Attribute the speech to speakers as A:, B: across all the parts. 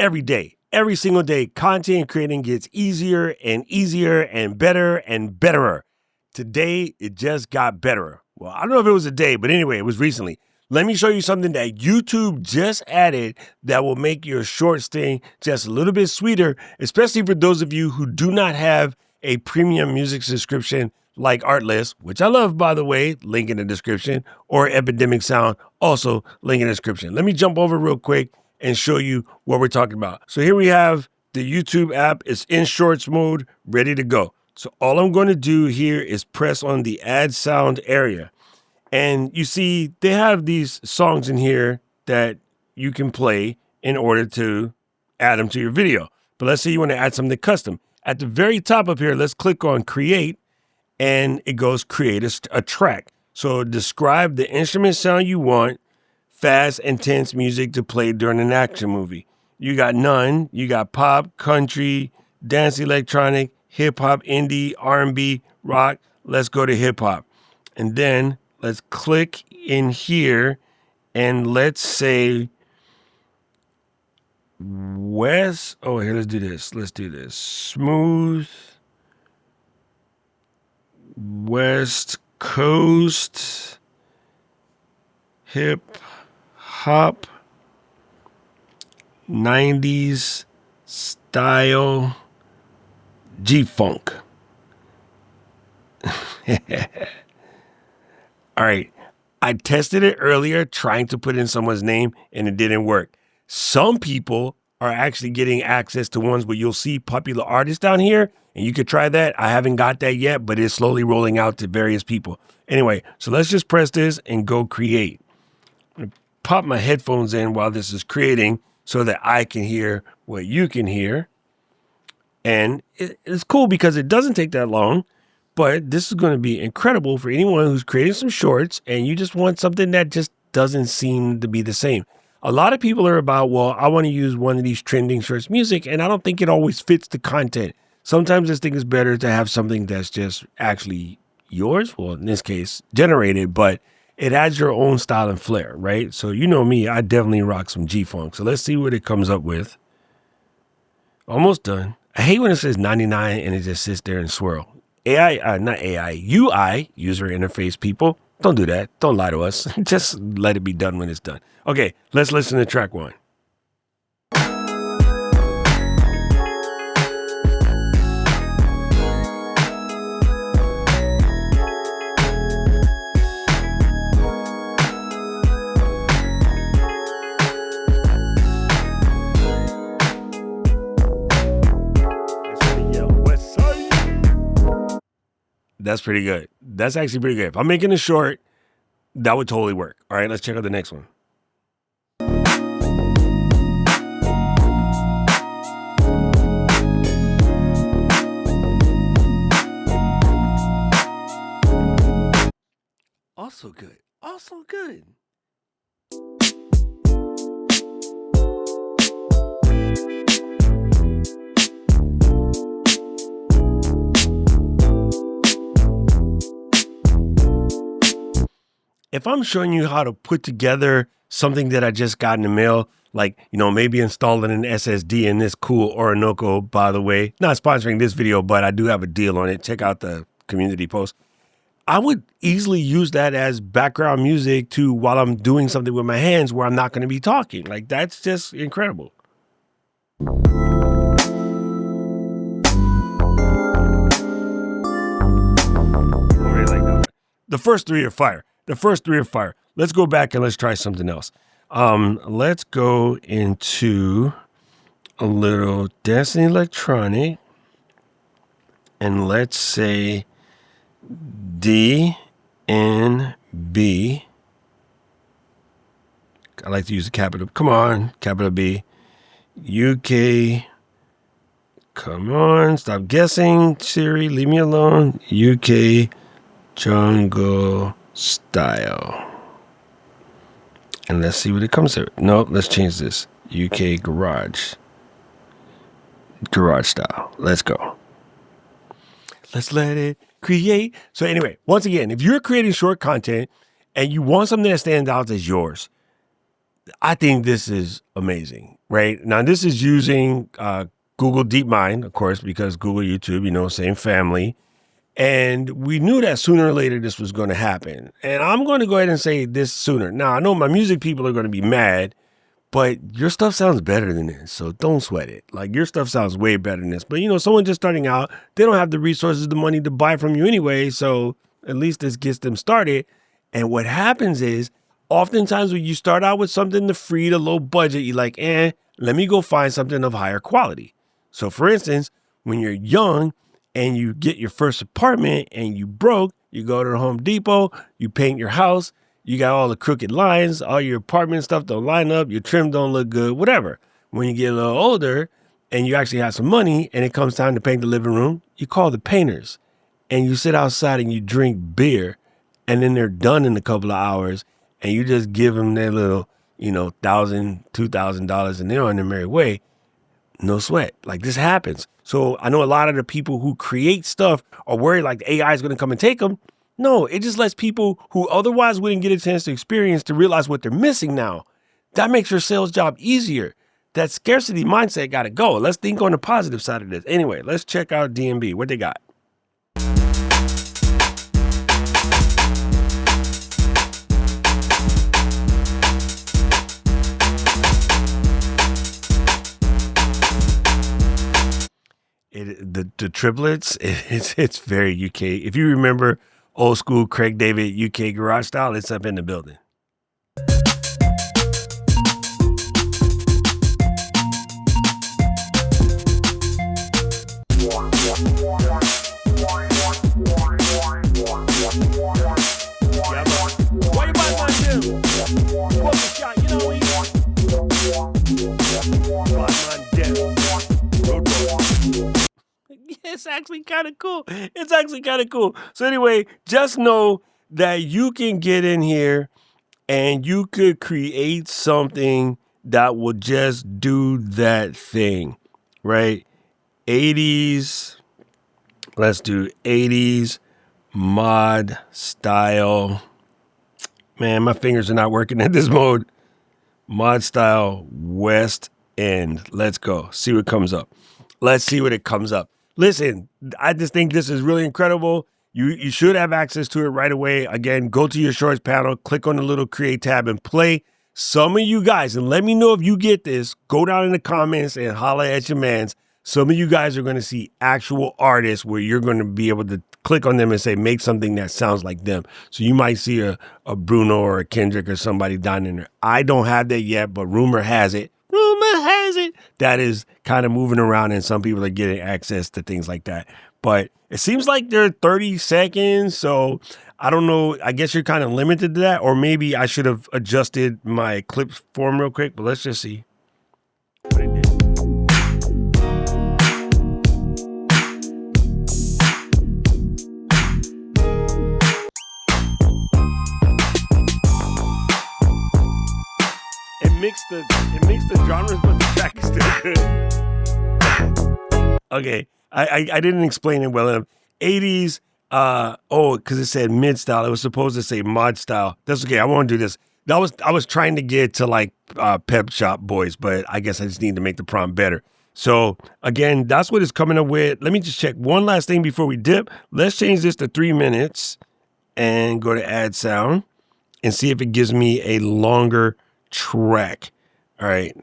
A: every day. Every single day, content creating gets easier and easier and betterer. Today, it just got betterer. Well, I don't know if it was a day, but anyway, it was recently. Let me show you something that YouTube just added that will make your shorts thing just a little bit sweeter, especially for those of you who do not have a premium music subscription like Artlist, which I love, by the way, link in the description, or Epidemic Sound, also link in the description. Let me jump over real quick and show you what we're talking about. So here we have the YouTube app. It's in shorts mode, ready to go. So all I'm going to do here is press on the add sound area. And you see, they have these songs in here that you can play in order to add them to your video. But let's say you want to add something custom. At the very top up here, let's click on create, and it goes create a track. So describe the instrument sound you want, fast, intense music to play during an action movie. You got none. You got pop, country, dance, electronic, hip hop, indie, R&B, rock. Let's go to hip hop. And then let's click in here and let's say West. Oh, here, let's do this. Let's do this. Smooth West Coast hip hop 90s style G-funk. All right. I tested it earlier trying to put in someone's name and it didn't work. Some people are actually getting access to ones where you'll see popular artists down here and you could try that. I haven't got that yet, but it's slowly rolling out to various people. Anyway, so let's just press this and go create. I'm gonna pop my headphones in while this is creating so that I can hear what you can hear. And it's cool because it doesn't take that long. But this is going to be incredible for anyone who's creating some shorts and you just want something that just doesn't seem to be the same. A lot of people are about, well, I want to use one of these trending shorts music, and I don't think it always fits the content. Sometimes I think it's better to have something that's just actually yours. Well, in this case, generated, but it adds your own style and flair, right? So you know me, I definitely rock some G-Funk. So let's see what it comes up with. Almost done. I hate when it says 99 and it just sits there and swirl. UI, user interface people. Don't do that. Don't lie to us. Just let it be done when it's done. Okay, let's listen to track one. That's pretty good. That's actually pretty good. If I'm making a short, that would totally work. All right, let's check out the next one. Also good. Also good. If I'm showing you how to put together something that I just got in the mail, like, you know, maybe installing an SSD in this cool Orinoco, by the way, not sponsoring this video, but I do have a deal on it. Check out the community post. I would easily use that as background music to while I'm doing something with my hands where I'm not going to be talking. Like, that's just incredible. The first three are fire. Let's go back and let's try something else. Let's go into a little dancing electronic. And let's say DNB. I like to use the capital. Come on, capital B. UK. Come on, stop guessing. Siri, leave me alone. UK jungle style. And let's see what it comes to. No, let's change this. UK garage style. Let's go. Let's let it create. So anyway, once again, if you're creating short content and you want something that stands out as yours, I think this is amazing, right? Now, this is using Google DeepMind, of course, because Google, YouTube, same family. And we knew that sooner or later this was going to happen. And I'm going to go ahead and say this sooner. Now, I know my music people are going to be mad, but your stuff sounds better than this, so don't sweat it. Like, your stuff sounds way better than this. But, someone just starting out, they don't have the resources, the money to buy from you anyway, so at least this gets them started. And what happens is, oftentimes when you start out with something to free, to low budget, you're like, let me go find something of higher quality. So, for instance, when you're young and you get your first apartment and you broke, you go to the Home Depot, you paint your house, you got all the crooked lines, all your apartment stuff don't line up, your trim don't look good, whatever. When you get a little older and you actually have some money and it comes time to paint the living room, you call the painters and you sit outside and you drink beer, and then they're done in a couple of hours and you just give them their little, $1,000, $2,000 and they're on their merry way. No sweat. Like, this happens. So I know a lot of the people who create stuff are worried like the AI is going to come and take them. No, it just lets people who otherwise wouldn't get a chance to experience to realize what they're missing now. That makes your sales job easier. That scarcity mindset got to go. Let's think on the positive side of this. Anyway, let's check out DMB. What they got? The triplets, it's very UK. If you remember old school Craig David UK garage style, it's up in the building. It's actually kind of cool. It's actually kind of cool. So anyway, just know that you can get in here and you could create something that will just do that thing, right? 80s, let's do 80s mod style. Man, my fingers are not working in this mode. Mod style West End. Let's go. See what comes up. Let's see what it comes up. Listen, I just think this is really incredible. You should have access to it right away. Again, go to your shorts panel, click on the little create tab and play. Some of you guys, and let me know if you get this, go down in the comments and holla at your mans. Some of you guys are going to see actual artists where you're going to be able to click on them and say, make something that sounds like them. So you might see a Bruno or a Kendrick or somebody down in there. I don't have that yet, but rumor has it. That is kind of moving around and some people are getting access to things like that. But it seems like they're 30 seconds. So I don't know. I guess you're kind of limited to that. Or maybe I should have adjusted my clip form real quick. But let's just see what it did. It mixed the genres, but the track is still good. Okay, I didn't explain it well enough. 80s, because it said mid style. It was supposed to say mod style. That's okay. I won't do this. I was trying to get to like Pep Shop Boys, but I guess I just need to make the prompt better. So again, that's what it's coming up with. Let me just check one last thing before we dip. Let's change this to 3 minutes and go to add sound and see if it gives me a longer track. All right.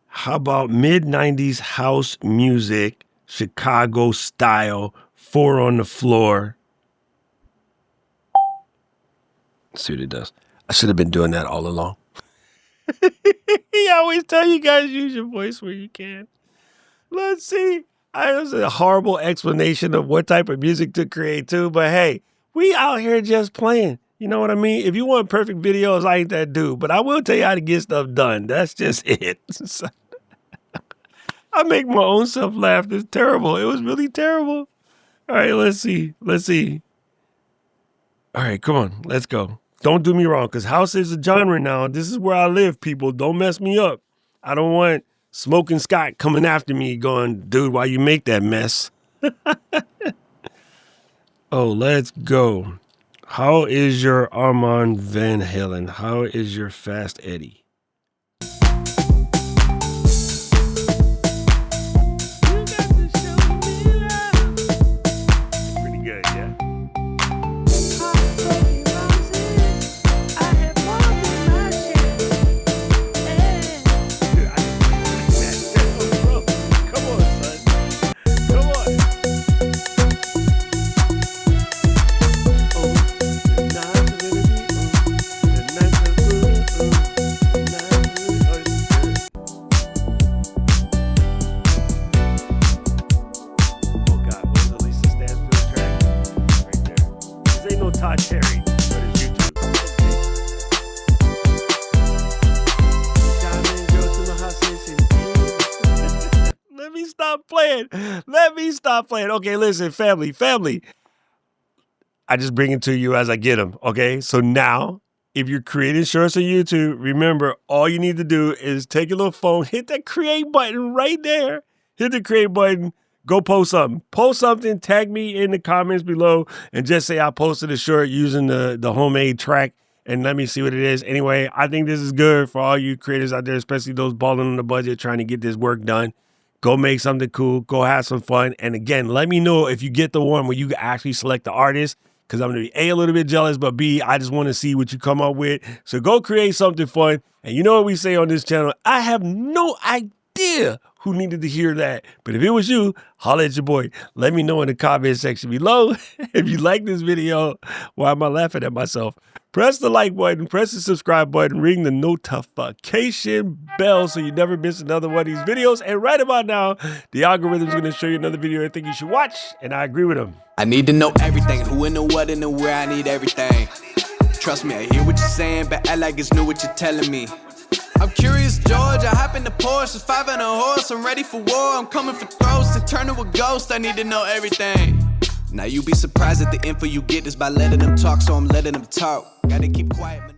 A: How about mid-90s house music, Chicago style, 4 on the floor? Let's see what it does. I should have been doing that all along. He always tell you guys use your voice where you can. Let's see. It was a horrible explanation of what type of music to create too, but hey, we out here just playing. You know what I mean? If you want perfect videos, I ain't that dude, but I will tell you how to get stuff done. That's just it. I make my own self laugh. It's terrible. It was really terrible. All right, let's see. All right, come on. Let's go. Don't do me wrong, because house is a genre now. This is where I live, people. Don't mess me up. I don't want Smoking Scott coming after me going, dude, why you make that mess? Oh, let's go. How is your Armand Van Halen? How is your Fast Eddie? stop playing. Let me stop playing. Okay, listen, family. I just bring it to you as I get them, okay? So now, if you're creating shorts on YouTube, remember, all you need to do is take your little phone, hit that create button right there. Hit the create button, go post something. Post something, tag me in the comments below, and just say I posted a short using the homemade track, and let me see what it is. Anyway, I think this is good for all you creators out there, especially those balling on the budget trying to get this work done. Go make something cool. Go have some fun. And again, let me know if you get the one where you actually select the artist, because I'm going to be A little bit jealous, but B, I just want to see what you come up with. So go create something fun. And you know what we say on this channel? I have no idea who needed to hear that. But if it was you, holla at your boy. Let me know in the comment section below if you like this video. Why am I laughing at myself? Press the like button, press the subscribe button, ring the notification bell so you never miss another one of these videos. And right about now, the algorithm is going to show you another video I think you should watch, and I agree with him.
B: I need to know everything, who and the what and the where, I need everything. Trust me, I hear what you're saying, but act like it's new what you're telling me. I'm curious, George, I hop in the Porsche, it's 5 and a horse, I'm ready for war, I'm coming for throats, to turn to a ghost, I need to know everything. Now you be surprised at the info you get is by letting them talk, so I'm letting them talk. Gotta keep quiet.